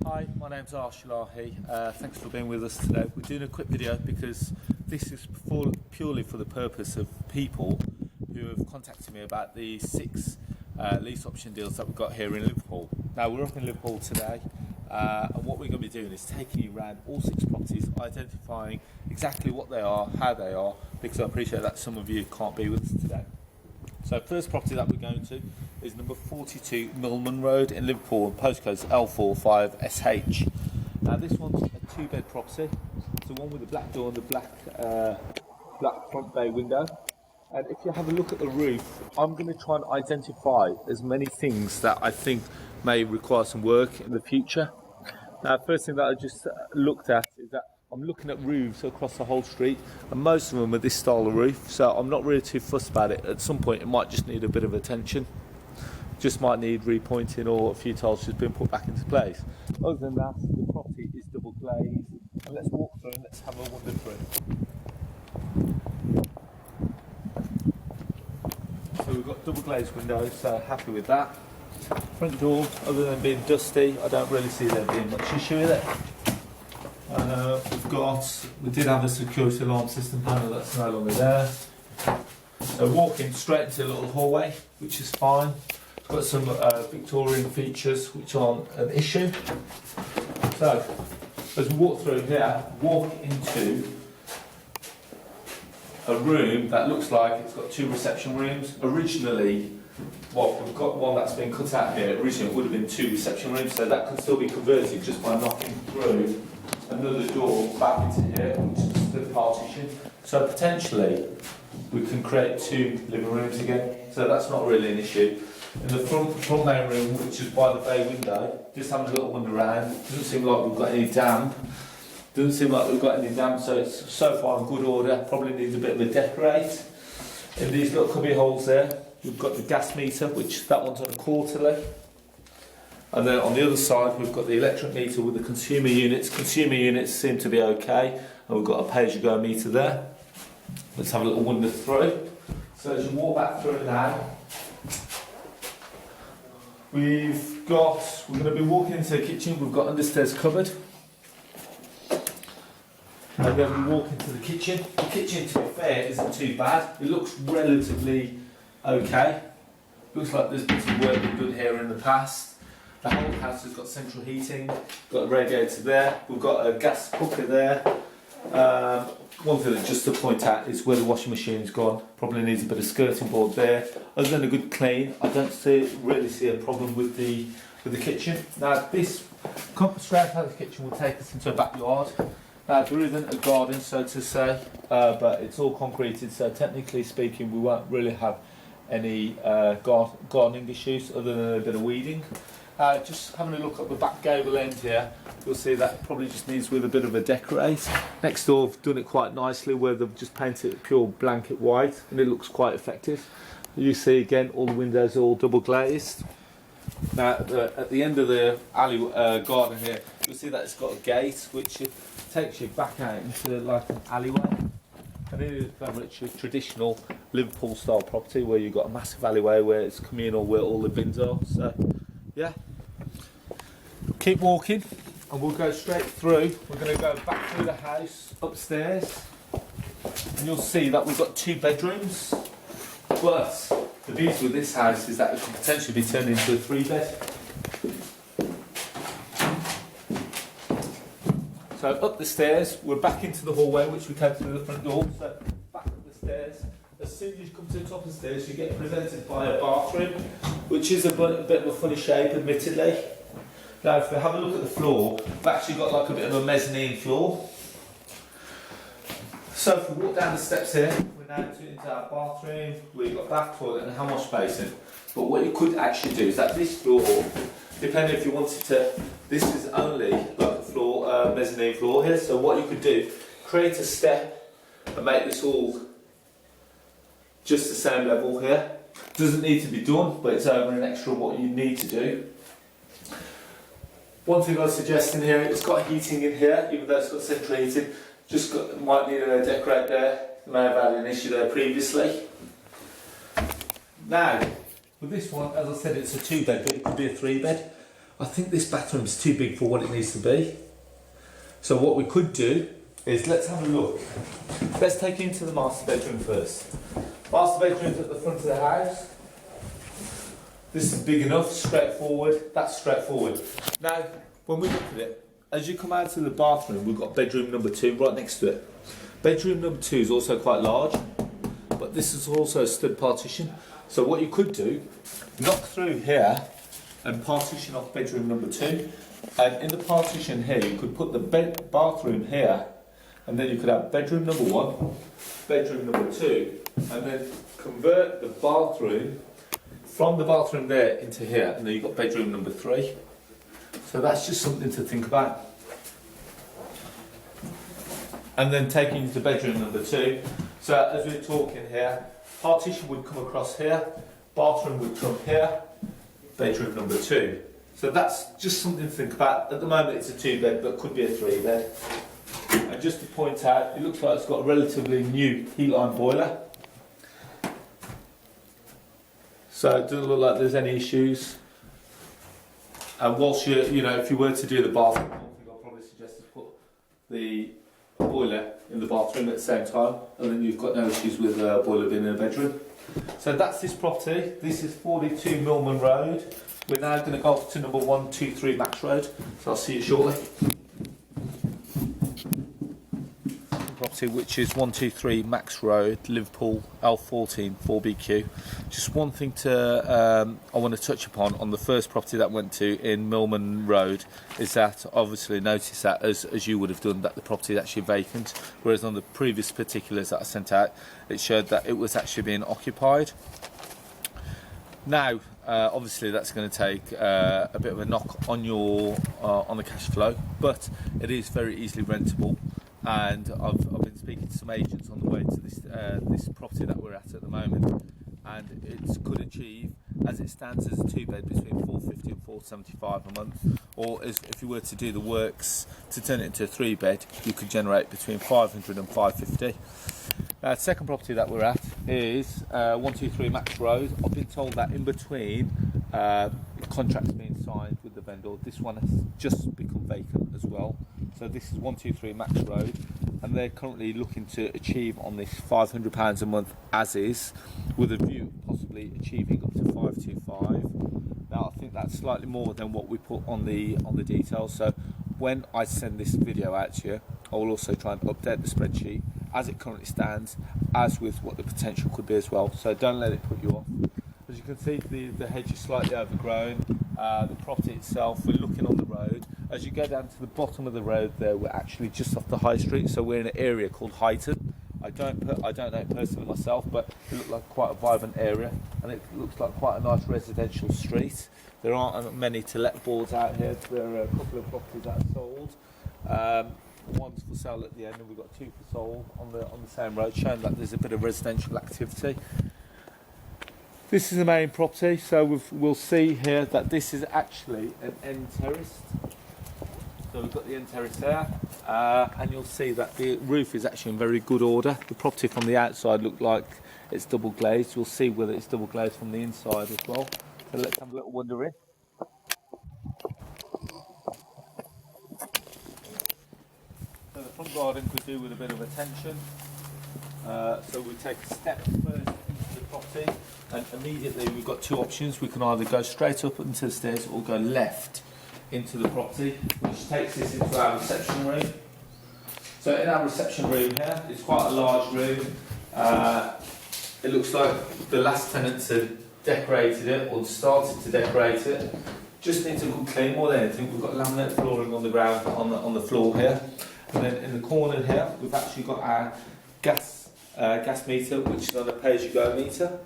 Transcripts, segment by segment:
Hi, my name's Arsh Ellahi. Thanks for being with us today. We're doing a quick video because this is purely for the purpose of people who have contacted me about the 6 lease option deals that we've got here in Liverpool. Now, we're up in Liverpool today, and what we're going to be doing is taking you around all 6 properties, identifying exactly what they are, how they are, because I appreciate that some of you can't be with us today. So first property that we're going to is number 42 Millman Road in Liverpool, and postcode's L45SH. Now this one's a 2-bed property. It's the one with the black door and the black front bay window. And if you have a look at the roof, I'm going to try and identify as many things that I think may require some work in the future. Now, first thing that I just looked at is that I'm looking at roofs across the whole street, and most of them are this style of roof, so I'm not really too fussed about it. At some point it might just need a bit of attention, just might need repointing or a few tiles just being put back into place. Other than that, the property is double glazed, and let's walk through and let's have a wander through. So we've got double glazed windows, so happy with that. Front door, other than being dusty, I don't really see there being much issue with it. We did have a security alarm system panel that's no longer there. So walking straight into a little hallway, which is fine. It's got some Victorian features which aren't an issue. So as we walk through here, walk into a room that looks like it's got 2 reception rooms. Originally, well, we've got one that's been cut out here. Originally it would have been 2 reception rooms, so that could still be converted just by knocking through another door back into here, which is the partition. So potentially we can create 2 living rooms again. So that's not really an issue. In the front main room, which is by the bay window, just having a little wander around. Doesn't seem like we've got any damp. So it's so far in good order. Probably needs a bit of a decorate. In these little cubby holes there, we've got the gas meter, which that one's on a quarterly. And then on the other side, we've got the electric meter with the consumer units. Consumer units seem to be okay, and we've got a pay-as-you-go meter there. Let's have a little wander through. So as you walk back through now, we're going to be walking into the kitchen. We've got understairs cupboard. And then we walk into the kitchen. The kitchen, to be fair, isn't too bad. It looks relatively okay. Looks like there's been some work done here in the past. The whole house has got central heating, got a radiator there, we've got a gas cooker there. One thing that just to point out is where the washing machine's gone. Probably needs a bit of skirting board there. Other than a good clean, I don't really see a problem with the kitchen. Now this straight out of the kitchen will take us into a backyard. Now there isn't a garden, so to say, but it's all concreted, so technically speaking we won't really have any gardening issues other than a bit of weeding. Just having a look at the back gable end here, you'll see that probably just needs with a bit of a decorate. Next door I've done it quite nicely where they've just painted it pure blanket white, and it looks quite effective. You see again all the windows are all double glazed. Now at the end of the alley garden here, you'll see that it's got a gate which takes you back out into like an alleyway. And it is very much a traditional Liverpool style property where you've got a massive alleyway where it's communal where all the bins are. So yeah, keep walking and we'll go straight through. We're going to go back through the house, upstairs, and you'll see that we've got 2 bedrooms. But the beauty with this house is that it could potentially be turned into a 3-bed. So up the stairs, we're back into the hallway which we came through the front door. So back up the stairs. As soon as you come to the top of the stairs, you get presented by a bathroom, which is a bit of a funny shape, admittedly. Now, if we have a look at the floor, we've actually got like a bit of a mezzanine floor. So if we walk down the steps here, we're now into our bathroom, we've got bath, toilet and hand wash basin. But what you could actually do is that this floor, depending if you wanted to, this is only like a floor, mezzanine floor here. So what you could do, create a step and make this all just the same level here. Doesn't need to be done, but it's over an extra what you need to do. One thing I was suggesting here, it's got heating in here, even though it's got central heating. Might need a decorate there. May have had an issue there previously. Now, with this one, as I said, it's a 2-bed, but it could be a 3-bed. I think this bathroom's too big for what it needs to be. So what we could do is, let's have a look. Let's take you into the master bedroom first. Master bedroom's at the front of the house. This is big enough, straightforward. That's straightforward. Now, when we look at it, as you come out to the bathroom, we've got bedroom number 2 right next to it. Bedroom number 2 is also quite large, but this is also a stud partition. So what you could do, knock through here and partition off bedroom number 2. And in the partition here, you could put the bathroom here, and then you could have bedroom number 1, bedroom number 2, and then convert the bathroom from the bathroom there into here, and then you've got bedroom number 3. So that's just something to think about. And then taking you to bedroom number 2. So as we're talking here, partition would come across here, bathroom would come here, bedroom number 2. So that's just something to think about. At the moment it's a 2-bed, but could be a 3-bed. And just to point out, it looks like it's got a relatively new heat line boiler. So it doesn't look like there's any issues. And whilst if you were to do the bathroom, I think I'll probably suggest to put the boiler in the bathroom at the same time, and then you've got no issues with a boiler being in a bedroom. So that's this property. This is 42 Milman Road. We're now going to go to number 123 Max Road. So I'll see you shortly. Property, which is 123 Max Road, Liverpool, L14 4BQ. Just one thing to I want to touch upon on the first property that went to in Milman Road is that obviously notice that as you would have done that the property is actually vacant, whereas on the previous particulars that I sent out it showed that it was actually being occupied. Now obviously that's going to take a bit of a knock on your on the cash flow, but it is very easily rentable. And I've been speaking to some agents on the way to this property that we're at the moment, and it could achieve, as it stands as a 2-bed, between 450 and 475 a month, or if you were to do the works to turn it into a 3-bed, you could generate between 500 and 550. Now, the second property that we're at is 123 Max Road. I've been told that in between contracts being signed with the vendor, this one has just become vacant as well. So this is 123 Max Road, and they're currently looking to achieve on this £500 a month as is, with a view of possibly achieving up to 525. Now I think that's slightly more than what we put on the details. So when I send this video out to you, I will also try and update the spreadsheet as it currently stands, as with what the potential could be as well. So don't let it put you off. As you can see, the hedge is slightly overgrown. The property itself, we're looking on the road. As you go down to the bottom of the road there, we're actually just off the high street, so we're in an area called Highton. I don't know it personally myself, but it looks like quite a vibrant area, and it looks like quite a nice residential street. There aren't many to let boards out here. There are a couple of properties that are sold. One's for sale at the end, and we've got 2 for sold on the same road, showing that there's a bit of residential activity. This is the main property, so we'll see here that this is actually an end terrace. So we've got the end terrace there, and you'll see that the roof is actually in very good order. The property from the outside looked like it's double glazed. We'll see whether it's double glazed from the inside as well. So let's have a little wander in. So the front garden could do with a bit of attention. So we take a step first into the property, and immediately we've got 2 options. We can either go straight up into the stairs or go left into the property, which takes us into our reception room. So in our reception room here, it's quite a large room. It looks like the last tenants had decorated it or started to decorate it. Just needs a good clean more than anything. We've got laminate flooring on the ground, on the floor here. And then in the corner here, we've actually got our gas meter, which is on a pay-as-you-go meter.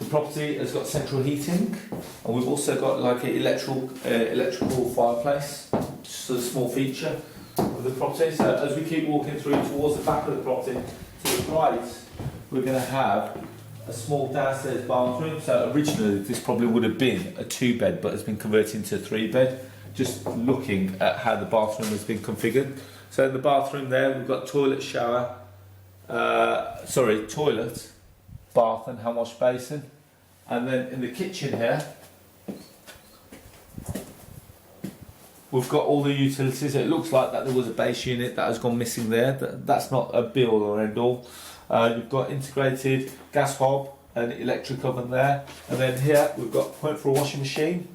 The property has got central heating, and we've also got like an electrical fireplace, just a small feature of the property. So as we keep walking through towards the back of the property, to the right, we're going to have a small downstairs bathroom. So originally this probably would have been a 2-bed, but has been converted into a 3-bed. Just looking at how the bathroom has been configured. So in the bathroom there, we've got toilet, bath and hand wash basin. And then in the kitchen here, we've got all the utilities. It looks like that there was a base unit that has gone missing there. That's not a be all or end all. You've got integrated gas hob and electric oven there, and then here we've got a point for a washing machine,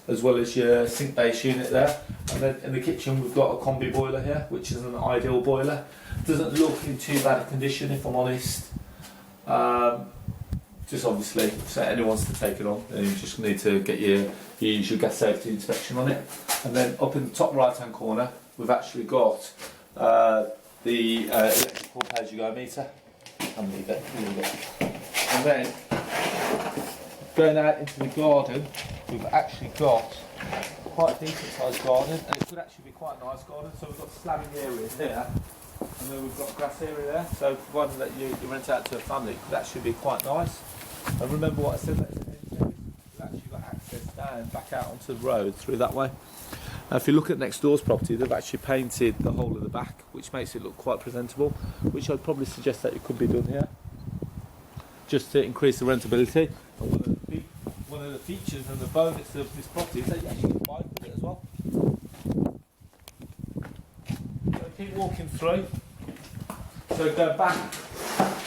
as well as your sink base unit there. And then in the kitchen we've got a combi boiler here, which is an ideal boiler. Doesn't look in too bad a condition, if I'm honest. Just obviously, so anyone wants to take it on, then you just need to get your usual gas safety inspection on it. And then up in the top right hand corner we've actually got the electrical pay-as-you-go meter. And then going out into the garden, we've actually got quite a decent sized garden, and it could actually be quite a nice garden. So we've got slabbing area here, and then we've got grass area there. So provided that you rent out to a family, it could actually be quite nice. And remember what I said, we've actually got access down back out onto the road through that way. If you look at next door's property, they've actually painted the whole of the back, which makes it look quite presentable, which I'd probably suggest that it could be done here, just to increase the rentability. And one of the features and the bonus of this property is that you actually can buy with it as well. So keep walking through. So go back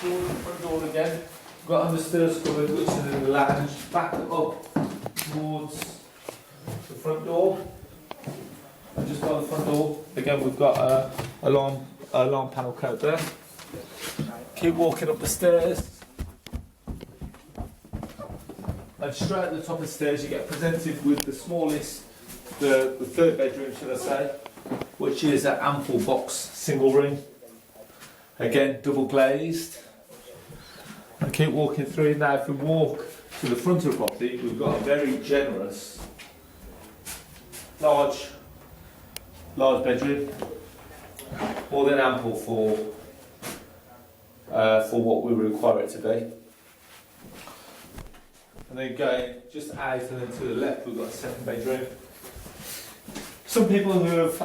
towards the front door again. We've got understairs covered, which is in the lounge. Back up towards the front door. And just by the front door, again we've got a alarm panel code there. Keep walking up the stairs. And straight at the top of the stairs you get presented with the smallest, the third bedroom should I say, which is an ample box single room. Again, double glazed. And keep walking through. Now if we walk to the front of the property, we've got a very generous, large bedroom. More than ample for what we require it to be. And then going just out and then to the left, we've got a second bedroom. Some people who have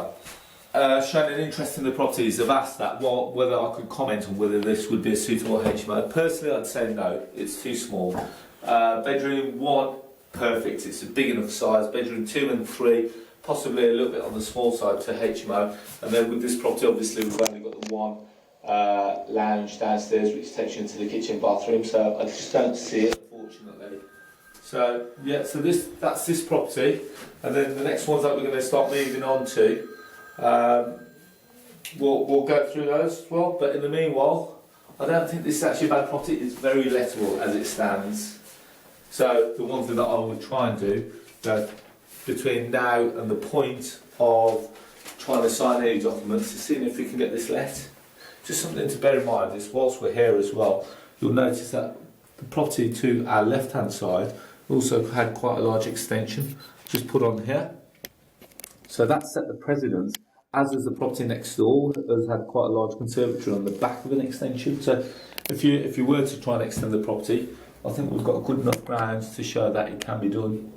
shown an interest in the properties have asked that whether I could comment on whether this would be a suitable HMO. Personally, I'd say no, it's too small. Bedroom 1, perfect, it's a big enough size. Bedroom 2 and 3, possibly a little bit on the small side to HMO. And then with this property, obviously, we've only got the one lounge downstairs, which takes you into the kitchen bathroom. So I just don't see it, unfortunately. So yeah, so that's this property, and then the next ones that we're going to start moving on to, we'll go through those as well. But in the meanwhile, I don't think this is actually a bad property. It's very lettable as it stands. So the one thing that I would try and do between now and the point of trying to sign any documents is seeing if we can get this let. Just something to bear in mind is whilst we're here as well, you'll notice that the property to our left hand side also had quite a large extension just put on here. So that set the precedence, as is the property next door has had quite a large conservatory on the back of an extension. So if you were to try and extend the property, I think we've got good enough grounds to show that it can be done.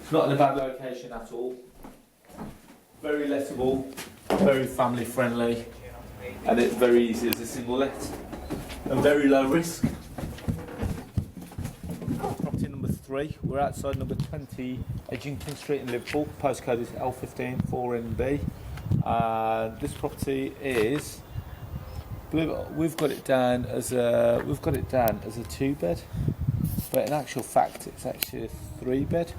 It's not in a bad location at all. Very lettable, very family friendly, and it's very easy as a single let, and very low risk. Property number 3, we're outside number 20 Edgington Street in Liverpool. Postcode is L15 4NB. This property is, we've got it down as a 2-bed, but in actual fact it's actually a 3-bed.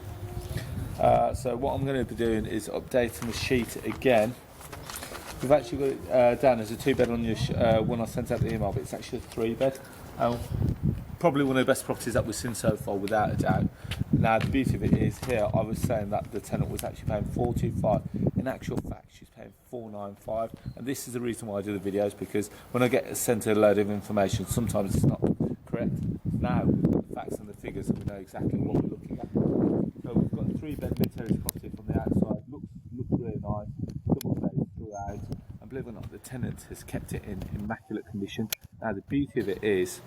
So what I'm going to be doing is updating the sheet again. We've actually got it down as a 2-bed on your when I sent out the email, but it's actually a 3-bed. Probably one of the best properties that we've seen so far, without a doubt. Now the beauty of it is here, I was saying that the tenant was actually paying $425. In actual fact, she's paying $495, and this is the reason why I do the videos, because when I get sent a load of information, sometimes it's not correct. Now we've got the facts and the figures, and we know exactly what we're looking at. So we've got a 3-bed mid-terrace property from the outside. Looks really nice, double glazed throughout, and believe it or not, the tenant has kept it in immaculate condition. Now the beauty of it is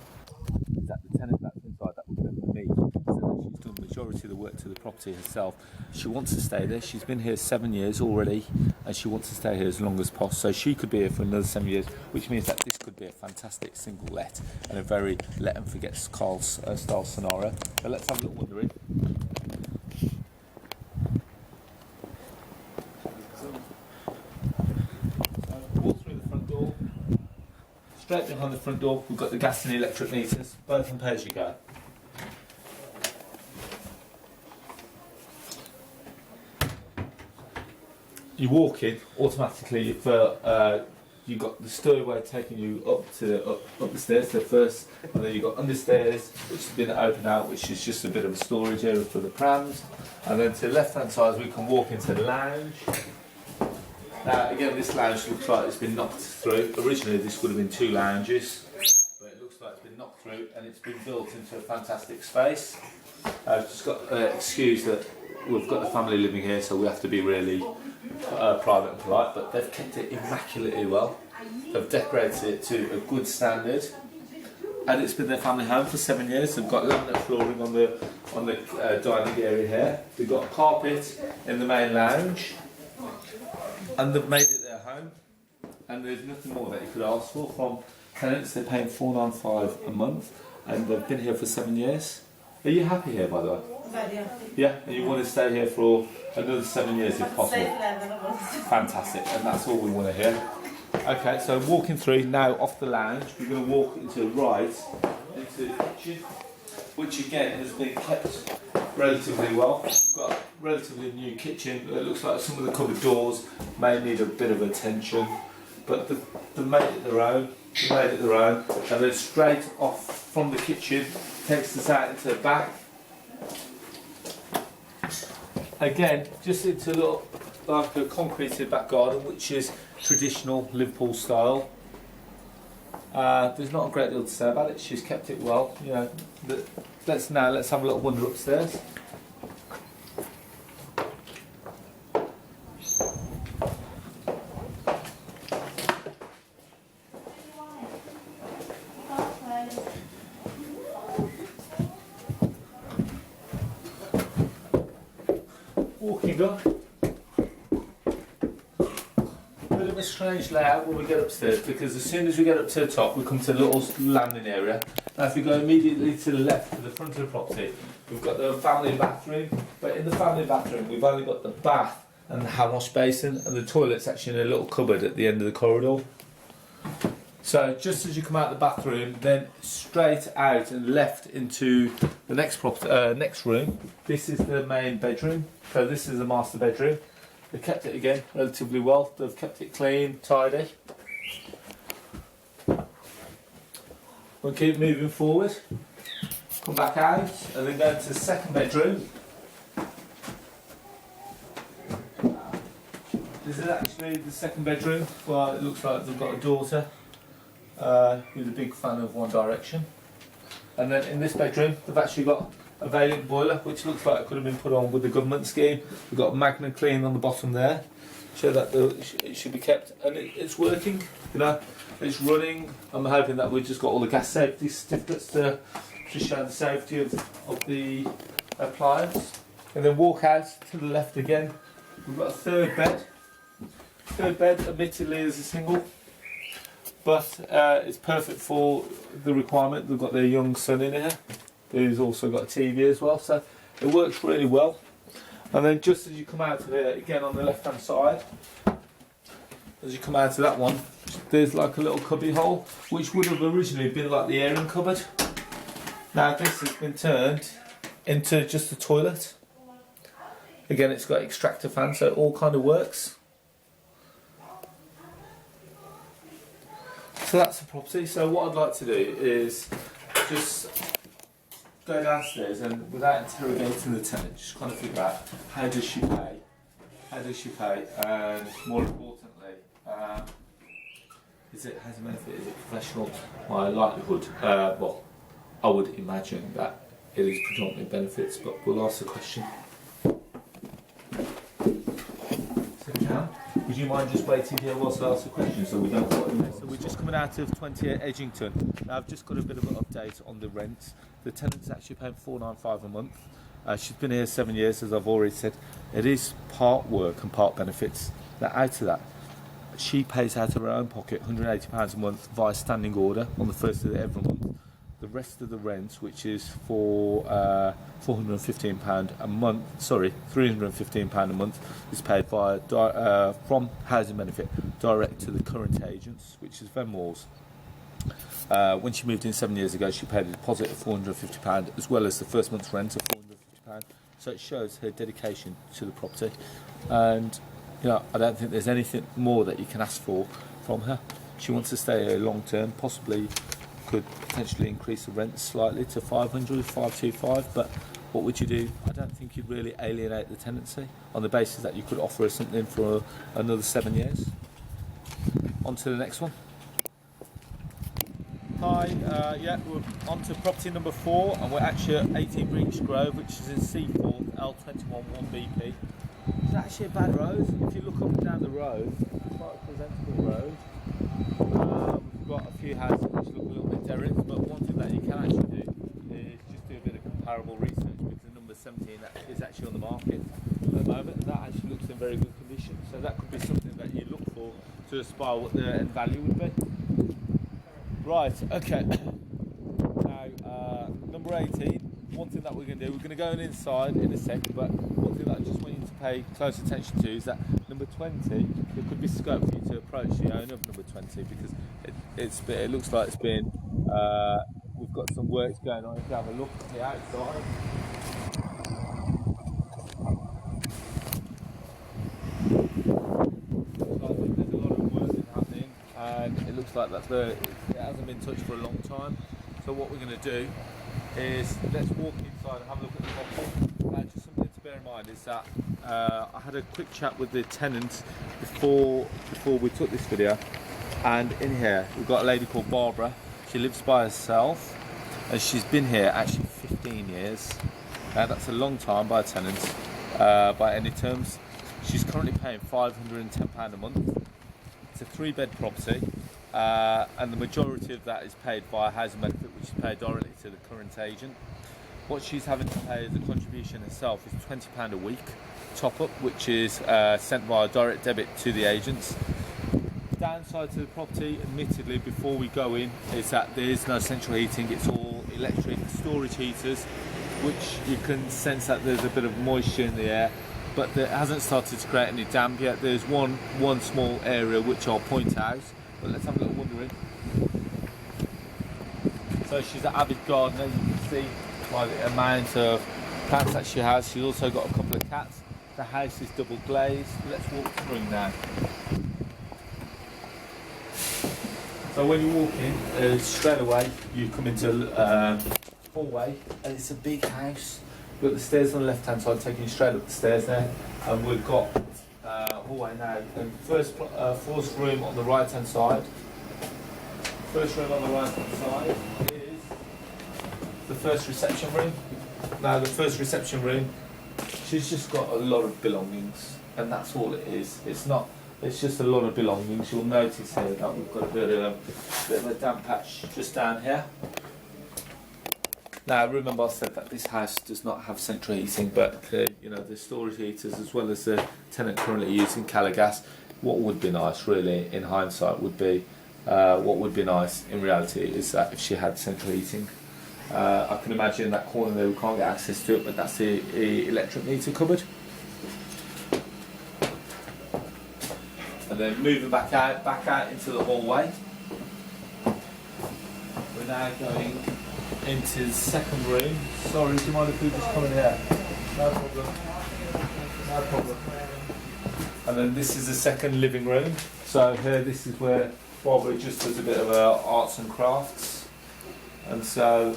that the tenant that's inside that we're going to meet, so she's done the majority of the work to the property herself. She wants to stay there. She's been here 7 years already, and she wants to stay here as long as possible. So she could be here for another 7 years, which means that this could be a fantastic single let and a very let and forget style scenario. But let's have a little wander in. straight behind the front door, we've got the gas and electric meters, both on pay as you go. You walk in, automatically you've got the stairway taking you up the stairs to the first, and then you've got understairs, which has been opened out, which is just a bit of a storage area for the prams. And then to the left hand side, we can walk into the lounge. Now again, this lounge looks like it's been knocked through. Originally this would have been 2 lounges, but it looks like it's been knocked through and it's been built into a fantastic space. I've just got excuse that we've got the family living here, so we have to be really private and polite, but they've kept it immaculately well. They've decorated it to a good standard, and it's been their family home for 7 years. They've got laminate flooring on the dining area here. They've got a carpet in the main lounge, and they've made it their home. And there's nothing more that you could ask for from tenants. They're paying $495 a month, and they've been here for 7 years. Are you happy here, by the way? Very happy. Yeah, and you want to stay here for another 7 years if possible. Fantastic, and that's all we want to hear. Okay, so walking through now off the lounge, we're going to walk into the right, into the kitchen, which again has been kept relatively well. We've got a relatively new kitchen. It looks like some of the cupboard doors may need a bit of attention, but they've made it their own. They've made it their own, and then straight off from the kitchen takes us out into the back. Again, just into a little, like a concreted back garden, which is traditional Liverpool style. There's not a great deal to say about it. She's kept it well. You know, let's have a little wander upstairs. Walking up. Bit of a strange layout when we get upstairs, because as soon as we get up to the top we come to the little landing area. Now if we go immediately to the left, to the front of the property, we've got the family bathroom, but in the family bathroom we've only got the bath and the hand wash basin, and the toilet's actually in a little cupboard at the end of the corridor. So just as you come out of the bathroom, then straight out and left into the next room. This is the main bedroom. So this is the master bedroom. They've kept it again relatively well. They've kept it clean, tidy. We'll keep moving forward. Come back out and then go into the second bedroom. This is actually the second bedroom. Well, it looks like they've got a daughter who's a big fan of One Direction. And then in this bedroom, they've actually got a Valiant boiler, which looks like it could have been put on with the government scheme. We've got a Magna Clean on the bottom there, show that it should be kept, and it's working. You know, it's running. I'm hoping that we've just got all the gas safety certificates to show the safety of the appliance. And then walk out to the left again. We've got a third bed. Third bed, admittedly, is a single, but it's perfect for the requirement. They've got their young son in here, who's also got a TV as well, so it works really well. And then just as you come out of here, again on the left hand side, as you come out of that one, there's like a little cubby hole, which would have originally been like the airing cupboard. Now this has been turned into just a toilet. Again, it's got extractor fan, so it all kind of works. So that's the property. So what I'd like to do is just go downstairs and, without interrogating the tenant, just kind of figure out how does she pay, and more importantly, is it has a benefit, is it professional? My likelihood, well, I would imagine that it is predominantly benefits, but we'll ask the question. Would you mind just waiting here whilst I ask the question so we don't put in? So we're just coming out of 28 Edgington. Now I've just got a bit of an update on the rent. The tenant's actually paying $495 a month. She's been here 7 years, as I've already said. It is part work and part benefits. Now out of that, she pays out of her own pocket £180 a month via standing order on the first of every month. The rest of the rent, which is for £415 a month, sorry, £315 a month, is paid via from housing benefit direct to the current agents, which is Venmore's. When she moved in 7 years ago, she paid a deposit of £450 as well as the first month's rent of £450. So it shows her dedication to the property, and I don't think there's anything more that you can ask for from her. She wants to stay here long term, possibly could potentially increase the rent slightly to 525, but what would you do? I don't think you'd really alienate the tenancy on the basis that you could offer her something for another 7 years. On to the next one. Hi, we're on to property number 4, and we're actually at 18 Breach Grove, which is in Seaforth, L21 1BP. It's actually a bad road. If you look up and down the road, it's quite a presentable road. We've got a few houses which look a little bit derelict, but one thing that you can actually do is just do a bit of comparable research, because the number 17 is actually on the market at the moment, and that actually looks in very good condition. So that could be something that you look for to aspire what the end value would be. Right, okay. Now, number 18, one thing that we're going to do, we're going to go inside in a sec, but one thing that I just want you to pay close attention to is that number 20, there could be scope for you to approach the owner of number 20, because it looks like it's been, we've got some works going on. If you have a look at the outside. And it looks like it hasn't been touched for a long time. So what we're going to do is let's walk inside and have a look at the property. Just something to bear in mind is that I had a quick chat with the tenant before we took this video, and in here we've got a lady called Barbara. She lives by herself, and she's been here actually 15 years. Now that's a long time by a tenant by any terms. She's currently paying £510 a month. It's a 3-bed property, and the majority of that is paid via housing benefit, which is paid directly to the current agent. What she's having to pay as a contribution herself is £20 a week top up, which is sent via direct debit to the agents. Downside to the property, admittedly, before we go in, is that there is no central heating. It's all electric storage heaters, which you can sense that there's a bit of moisture in the air, but it hasn't started to create any damp yet. There's one small area which I'll point out, but let's have a little wander in. So she's an avid gardener, you can see by the amount of plants that she has. She's also got a couple of cats. The house is double glazed. Let's walk through now. So when you walk in, straight away you come into a hallway, and it's a big house. We've got the stairs on the left hand side taking you straight up the stairs there, and we've got hallway now. And first room on the right hand side. First room on the right hand side is the first reception room. Now the first reception room, she's just got a lot of belongings, and that's all it is. It's just a lot of belongings. You'll notice here that we've got a bit of a damp patch just down here. Now remember, I said that this house does not have central heating, but the storage heaters, as well as the tenant currently using Calagas. What would be nice, really, in hindsight, would be what would be nice in reality is that if she had central heating. I can imagine that corner there we can't get access to it, but that's the electric meter cupboard. And then moving back out into the hallway. We're now going into the second room. Sorry, do you mind if we just come in here? No problem. No problem. And then this is the second living room. So here, this is where Barbara just does a bit of arts and crafts. And so,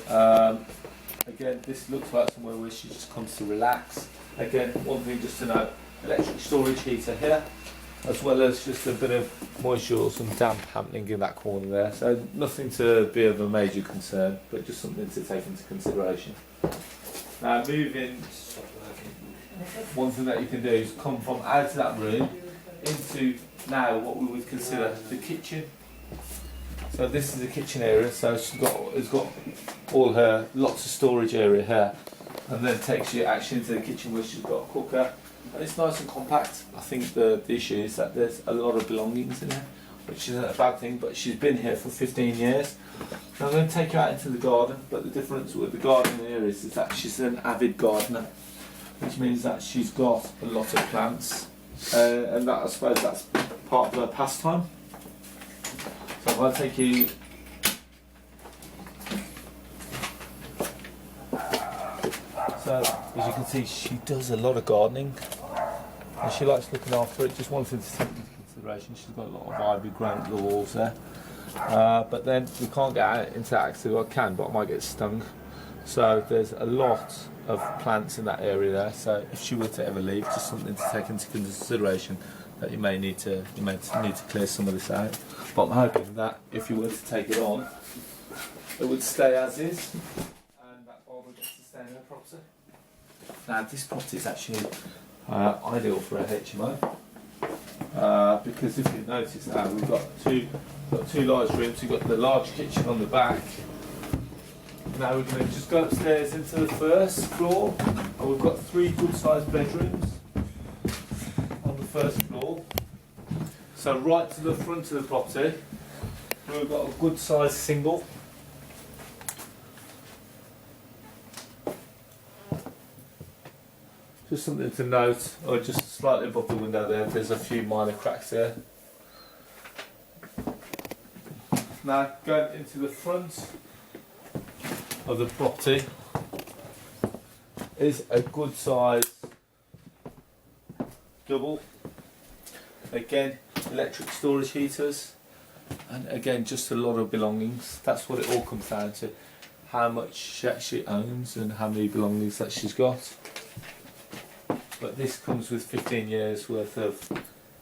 again, this looks like somewhere where she just comes to relax. Again, one thing just to note, electric storage heater here, as well as just a bit of moisture or some damp happening in that corner there. So nothing to be of a major concern, but just something to take into consideration. Now moving, one thing that you can do is come from out of that room into now what we would consider the kitchen. So this is the kitchen area, so it's got all her lots of storage area here, and then takes you actually into the kitchen where she's got a cooker. And it's nice and compact. I think the issue is that there's a lot of belongings in here, which isn't a bad thing, but she's been here for 15 years. So I'm going to take you out into the garden, but the difference with the garden here is that she's an avid gardener, which means that she's got a lot of plants, and that, I suppose that's part of her pastime. So if I take you So as you can see, she does a lot of gardening and she likes looking after it. Just one thing to take into consideration, she's got a lot of ivy growing at the walls there. But then we can't get out into that actually. I can, but I might get stung. So there's a lot of plants in that area there. So if she were to ever leave, just something to take into consideration, that you may need to clear some of this out. But I'm hoping that if you were to take it on, it would stay as is, and that Barbara gets to stay in her property. Now this property is actually ideal for a HMO, because if you notice now we've got two large rooms. We've got the large kitchen on the back. Now we're going to just go upstairs into the first floor, and we've got 3 good-sized bedrooms on the first floor. So right to the front of the property, we've got a good-sized single. Just something to note, or just slightly above the window there's a few minor cracks there. Now going into the front of the property is a good size double. Again, electric storage heaters, and again just a lot of belongings. That's what it all comes down to, how much she actually owns and how many belongings that she's got. But this comes with 15 years worth of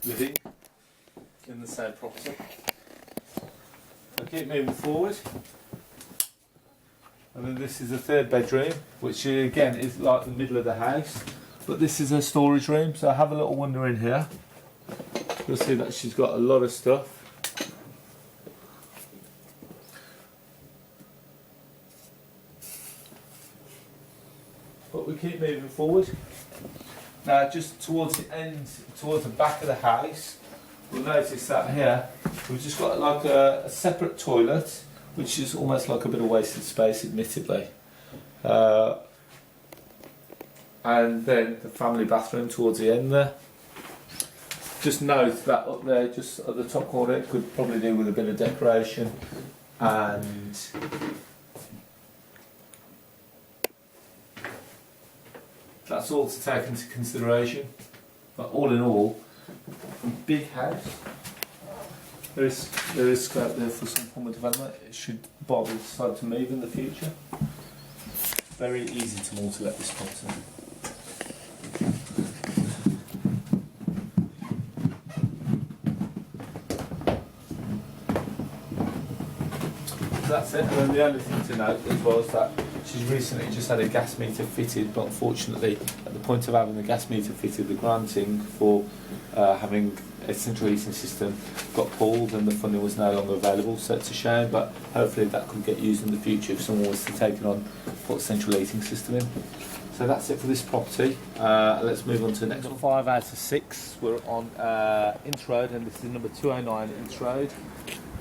living in the same property. So keep moving forward. And then this is the 3rd bedroom, which again is like the middle of the house. But this is her storage room, so have a little wander in here. You'll see that she's got a lot of stuff. But we keep moving forward. Now just towards the end, towards the back of the house, we'll notice that here we've just got like a separate toilet, which is almost like a bit of wasted space, admittedly. And then the family bathroom towards the end there. Just note that up there, just at the top corner, it could probably do with a bit of decoration, and that's all to take into consideration. But all in all, big house. There is scope there for some form of development. It should Barbara decide to move in the future. Very easy to multi-let this property. That's it. And then the only thing to note as well is that she's recently just had a gas meter fitted, but unfortunately at the point of having the gas meter fitted, the granting for having a central heating system got pulled and the funding was no longer available, so it's a shame, but hopefully that could get used in the future if someone was to take it on, put a central heating system in. So that's it for this property. Let's move on to the next one. 5 out of 6. We're on Ince Road, and this is number 209 Ince Road.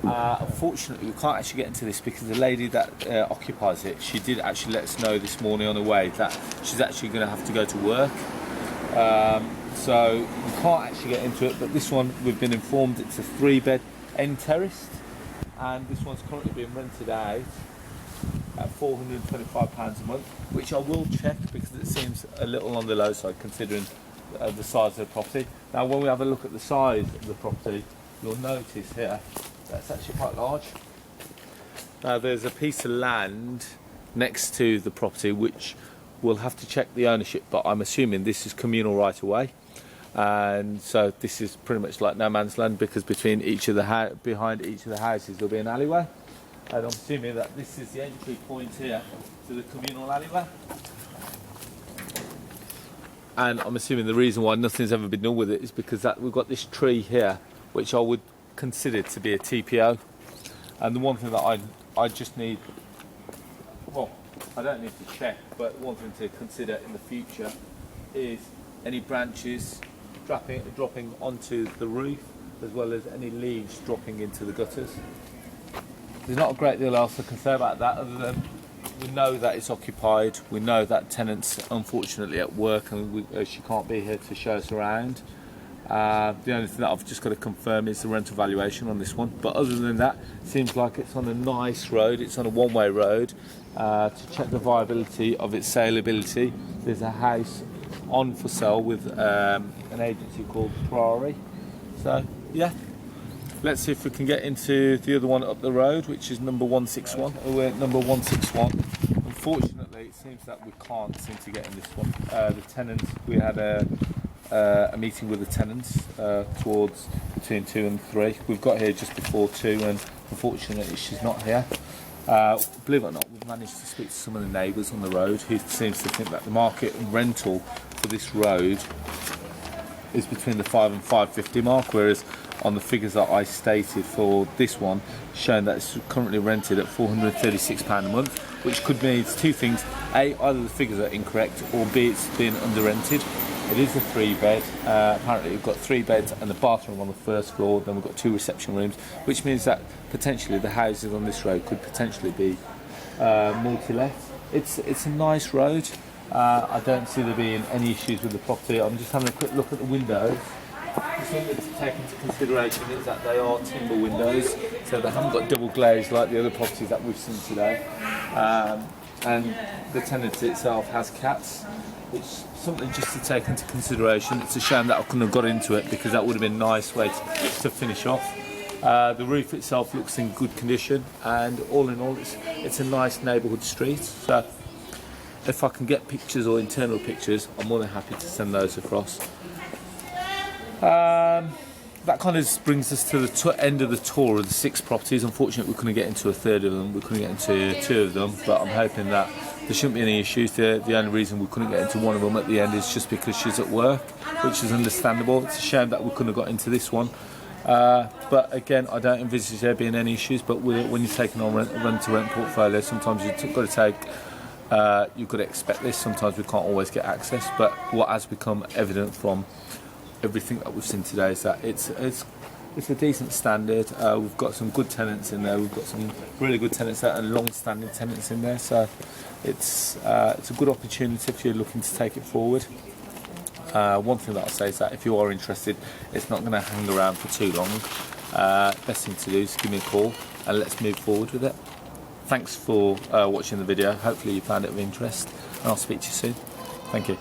Unfortunately we can't actually get into this because the lady that occupies it, she did actually let us know this morning on the way that she's actually going to have to go to work, so we can't actually get into it. But this one, we've been informed it's a 3-bed end terraced, and this one's currently being rented out at £425 a month, which I will check because it seems a little on the low side considering the size of the property. Now when we have a look at the size of the property, you'll notice here that's actually quite large. Now there's a piece of land next to the property which we'll have to check the ownership, but I'm assuming this is communal right away, and so this is pretty much like no man's land because between each of the behind each of the houses there'll be an alleyway, and I'm assuming that this is the entry point here to the communal alleyway. And I'm assuming the reason why nothing's ever been done with it is because that we've got this tree here which I would consider to be a TPO, and the one thing that I just need, well, I don't need to check, but one thing to consider in the future is any branches dropping onto the roof, as well as any leaves dropping into the gutters. There's not a great deal else I can say about that other than we know that it's occupied, we know that tenant's unfortunately at work and she can't be here to show us around. The only thing that I've just got to confirm is the rental valuation on this one. But other than that, it seems like it's on a nice road. It's on a one-way road. To check the viability of its saleability, there's a house on for sale with an agency called Priory. So yeah, let's see if we can get into the other one up the road, which is number 161. We're at number 161. Unfortunately, it seems that we can't seem to get in this one. The tenants, we had a meeting with the tenants towards between 2 and 3. We've got here just before 2, and unfortunately she's not here. Believe it or not, we've managed to speak to some of the neighbours on the road who seems to think that the market rental for this road is between the 5 and 550 mark, whereas on the figures that I stated for this one, showing that it's currently rented at £436 a month, which could mean it's two things: A, either the figures are incorrect, or B, it's being under rented. It is a 3-bed. Apparently we've got 3 beds and a bathroom on the first floor, then we've got 2 reception rooms, which means that potentially the houses on this road could potentially be multi-let. It's a nice road. I don't see there being any issues with the property. I'm just having a quick look at the windows. Something to take into consideration is that they are timber windows, so they haven't got double glaze like the other properties that we've seen today. And the tenant itself has cats, which is something just to take into consideration. It's a shame that I couldn't have got into it, because that would have been a nice way to finish off. The roof itself looks in good condition, and all in all it's a nice neighbourhood street. So if I can get pictures or internal pictures, I'm more than happy to send those across. That kind of brings us to the end of the tour of the 6 properties. Unfortunately, we couldn't get into a third of them. We couldn't get into 2 of them, but I'm hoping that there shouldn't be any issues. The only reason we couldn't get into one of them at the end is just because she's at work, which is understandable. It's a shame that we couldn't have got into this one. But again, I don't envisage there being any issues. But when you're taking on rent-to-rent portfolio, sometimes you've got to take. You've got to expect this. Sometimes we can't always get access. But what has become evident from everything that we've seen today is that it's a decent standard. We've got some good tenants in there. We've got some really good tenants there and long-standing tenants in there. So it's a good opportunity if you're looking to take it forward. One thing that I'll say is that if you are interested, it's not going to hang around for too long. Best thing to do is give me a call and let's move forward with it. Thanks for watching the video. Hopefully you found it of interest, and I'll speak to you soon. Thank you.